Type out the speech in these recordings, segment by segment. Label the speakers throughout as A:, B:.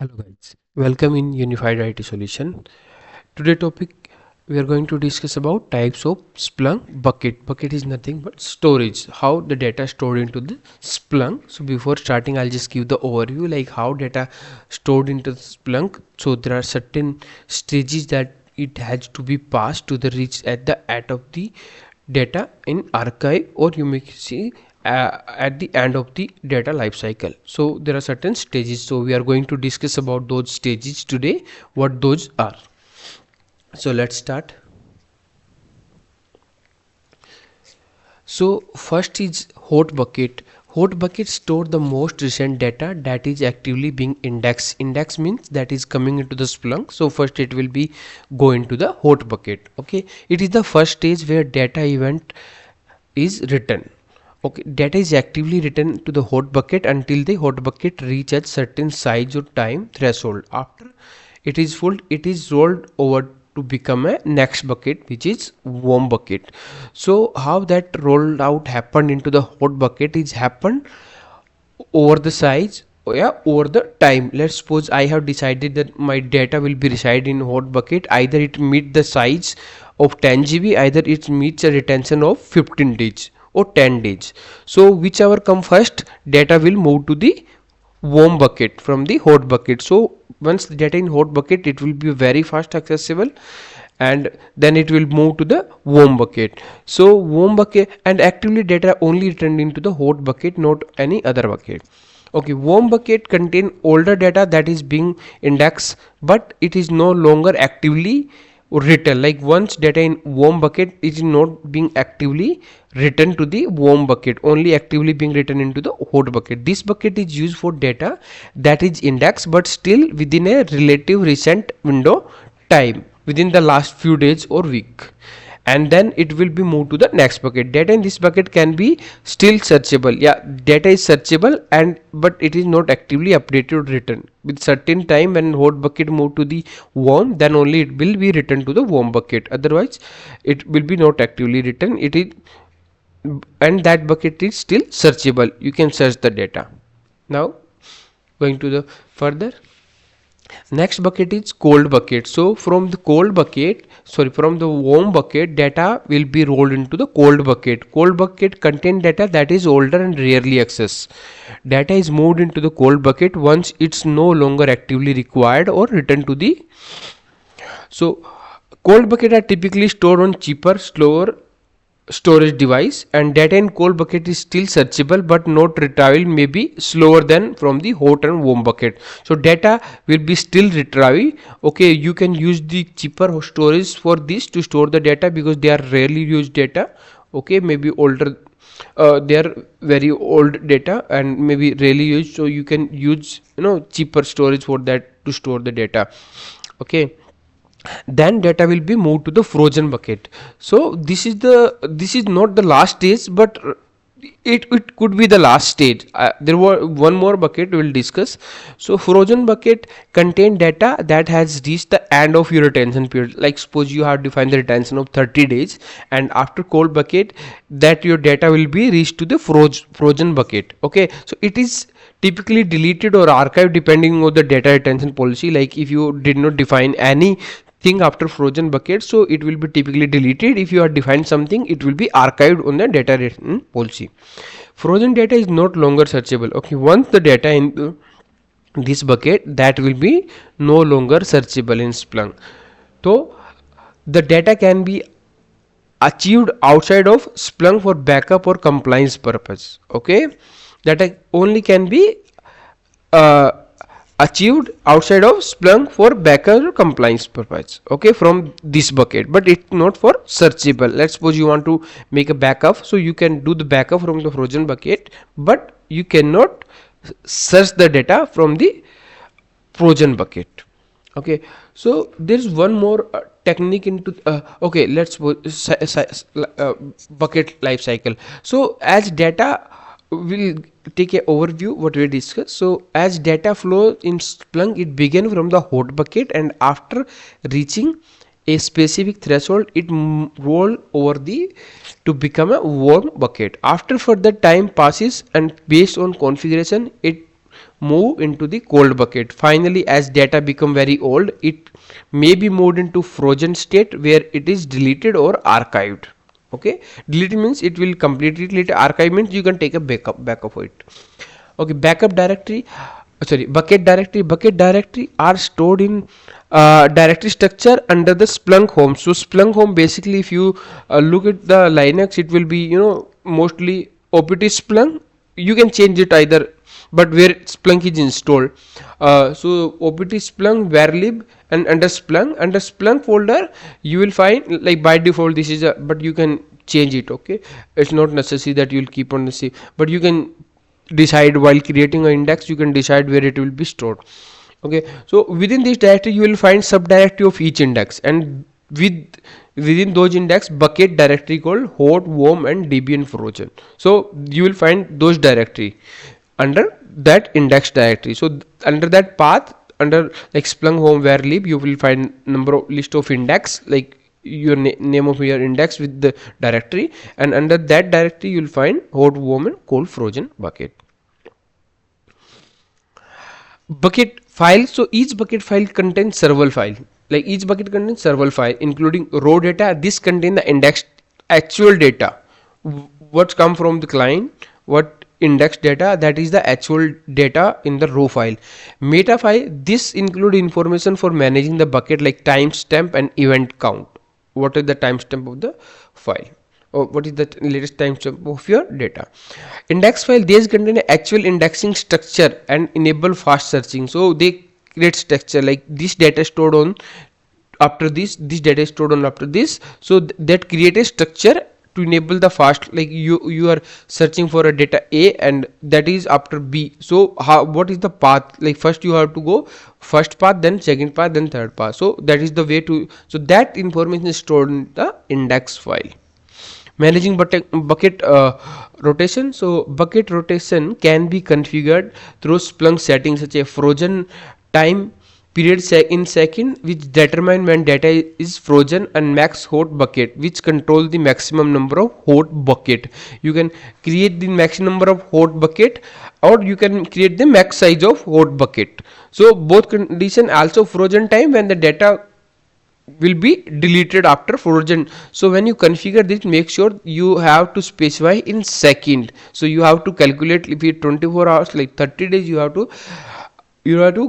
A: Hello guys, welcome in Unified IT Solution. Today topic we are going to discuss about types of Splunk bucket. Bucket is nothing but storage, how the data stored into the Splunk. So before starting, I'll just give the overview like how data stored into the Splunk. So there are certain stages that it has to be passed to the reach at the end of the data in archive, or you may see at the end of the data life cycle. So there are certain stages, so we are going to discuss about those stages today, what those are. So let's start. So first is hot bucket. Hot bucket store the most recent data that is actively being indexed. Index means that is coming into the Splunk. So first it will be go into the hot bucket. Okay, it is the first stage where data event is written. Okay, data is actively written to the hot bucket until the hot bucket reaches certain size or time threshold. After it is full, it is rolled over to become a next bucket, which is warm bucket. So how that rolled out happened into the hot bucket is happened over the size, yeah, over the time. Let's suppose I have decided that my data will be reside in hot bucket, either it meet the size of 10 GB, either it meets a retention of 15 days or 10 days. So whichever come first, data will move to the warm bucket from the hot bucket. So once the data in hot bucket, it will be very fast accessible, and then it will move to the warm bucket. So warm bucket and actively data only returned into the hot bucket, not any other bucket. Okay, warm bucket contain older data that is being indexed, but it is no longer actively written. Like once data in warm bucket is not being actively written to the warm bucket, only actively being written into the hot bucket. This bucket is used for data that is indexed but still within a relative recent window time, within the last few days or week, and then it will be moved to the next bucket. Data in this bucket can be still searchable. Yeah, data is searchable, and but it is not actively updated or written. With certain time when hot bucket move to the warm, then only it will be written to the warm bucket, otherwise it will be not actively written. It is, and that bucket is still searchable, you can search the data. Now going to the further, next bucket is cold bucket. So from the cold bucket, sorry, from the warm bucket, data will be rolled into the cold bucket. Cold bucket contain data that is older and rarely accessed. Data is moved into the cold bucket once it's no longer actively required or returned to the. So cold bucket are typically stored on cheaper, slower storage device, and data in cold bucket is still searchable but not retrieval may be slower than from the hot and warm bucket. So data will be still retrieve. Okay, you can use the cheaper storage for this to store the data because they are rarely used data. Okay, maybe older, they are very old data and maybe rarely used, so you can use cheaper storage for that to store the data. Okay, then data will be moved to the frozen bucket. So this is not the last stage, but it could be the last stage. There were one more bucket we will discuss. So frozen bucket contain data that has reached the end of your retention period. Like suppose you have defined the retention of 30 days, and after cold bucket, that your data will be reached to the frozen bucket. Okay, so it is typically deleted or archived depending on the data retention policy. Like if you did not define any thing after frozen bucket, so it will be typically deleted. If you have defined something, it will be archived on the data retention policy. Frozen data is not longer searchable. Okay, once the data in this bucket, that will be no longer searchable in Splunk. So the data can be achieved outside of Splunk for backup or compliance purpose. Okay, that only can be uh, achieved outside of Splunk for backup or compliance purpose. Okay, from this bucket, but it's not for searchable. Let's suppose you want to make a backup, so you can do the backup from the frozen bucket, but you cannot search the data from the frozen bucket. Okay, so there's one more technique into okay, let's bucket life cycle. So as data, we'll take a overview what we discussed. So as data flow in Splunk, it begin from the hot bucket, and after reaching a specific threshold, it roll over the to become a warm bucket. After further time passes and based on configuration, it move into the cold bucket. Finally, as data become very old, it may be moved into frozen state where it is deleted or archived. Okay, delete means it will completely delete. Archive means you can take a backup of it. Okay, backup directory, sorry, bucket directory are stored in directory structure under the Splunk home. So Splunk home, basically if you look at the Linux, it will be, mostly opt Splunk. You can change it either, but where Splunk is installed. So opt Splunk varlib, and under Splunk folder you will find, like, by default this is a, but you can change it. Okay, it's not necessary that you'll keep on the same, but you can decide while creating an index, you can decide where it will be stored. Okay, so within this directory you will find subdirectory of each index, and within those index bucket directory called hot, warm, and db and frozen. So you will find those directory under that index directory. So under that path, under like Splunk home where lib, you will find number of list of index, like your name of your index with the directory, and under that directory you will find hot, warm, and cold, frozen bucket. Bucket file, so each bucket file contains several file, like each bucket contains several file including raw data. This contain the indexed actual data, what's come from the client, what index data, that is the actual data in the raw file. Meta file, this include information for managing the bucket, like timestamp and event count. What is the timestamp of the file, or what is the latest timestamp of your data. Index file, these contain actual indexing structure and enable fast searching. So they create structure, like this data stored on after this data is stored on after this. So that create a structure to enable the fast, like you are searching for a data A and that is after B. So what is the path, like first you have to go first path, then second path, then third path. So that is the way to, so that information is stored in the index file. Managing bucket rotation, so bucket rotation can be configured through Splunk settings such as frozen time period in second, which determine when data is frozen, and max hot bucket, which control the maximum number of hot bucket. You can create the maximum number of hot bucket, or you can create the max size of hot bucket. So both condition. Also frozen time, when the data will be deleted after frozen. So when you configure this, make sure you have to specify in second. So you have to calculate, if it 24 hours, like 30 days, you have to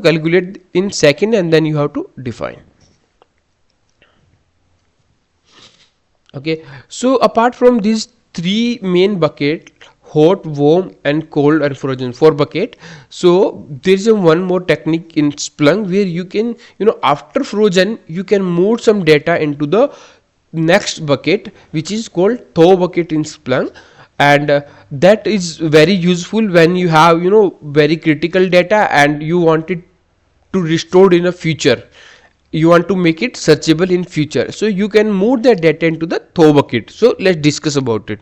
A: calculate in second, and then you have to define. Okay, so apart from these three main bucket, hot, warm, and cold and frozen, 4 bucket, so there is a one more technique in Splunk where you can, after frozen you can move some data into the next bucket, which is called thaw bucket in Splunk. And that is very useful when you have, very critical data and you want it to restore in a future, you want to make it searchable in future. So you can move the data into the thaw bucket. So let's discuss about it.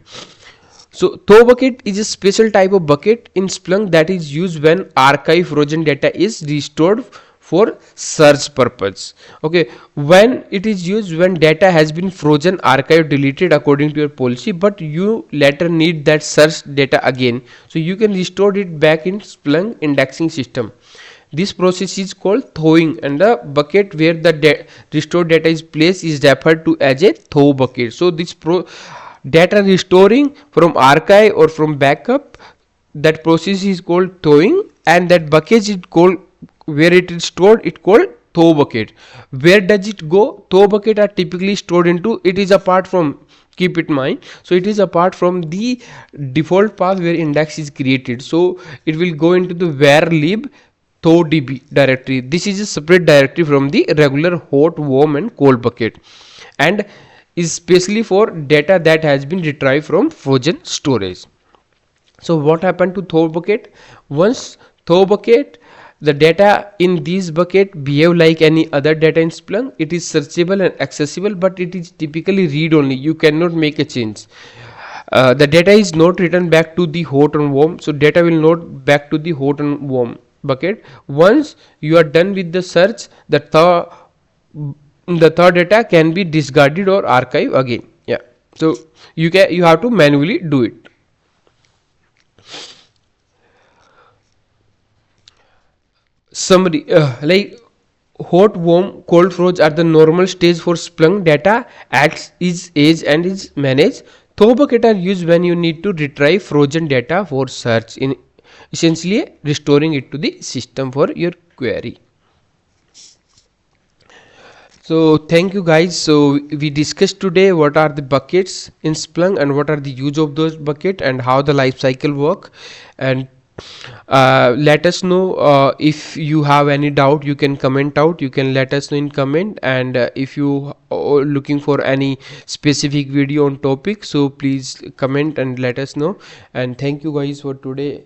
A: So thaw bucket is a special type of bucket in Splunk that is used when archive frozen data is restored for search purpose. Okay, when it is used when data has been frozen, archived, deleted according to your policy, but you later need that search data again, so you can restore it back in Splunk indexing system. This process is called thawing, and the bucket where the restored data is placed is referred to as a thaw bucket. So this data restoring from archive or from backup, that process is called thawing, and that bucket is called, where it is stored, it called thaw bucket. Where does it go? Thaw bucket are typically stored into, it is apart from, keep it in mind, so it is apart from the default path where index is created. So it will go into the where lib thaw.db directory. This is a separate directory from the regular hot, warm, and cold bucket, and is specially for data that has been retrieved from frozen storage. So what happened to thaw bucket? Once thaw bucket, the data in this bucket behave like any other data in Splunk. It is searchable and accessible, but it is typically read only. You cannot make a change. The data is not written back to the hot and warm, so data will not back to the hot and warm bucket. Once you are done with the search, the third data can be discarded or archived again. Yeah, so you have to manually do it. Summary, like hot, warm, cold froze are the normal stage for Splunk data as is age and is managed. Thaw bucket are used when you need to retrieve frozen data for search, in essentially restoring it to the system for your query. So thank you guys. So we discussed today what are the buckets in Splunk and what are the use of those bucket and how the life cycle work. And let us know if you have any doubt. You can comment out. You can let us know in comment. And if you are looking for any specific video on topic, so please comment and let us know. And thank you guys for today.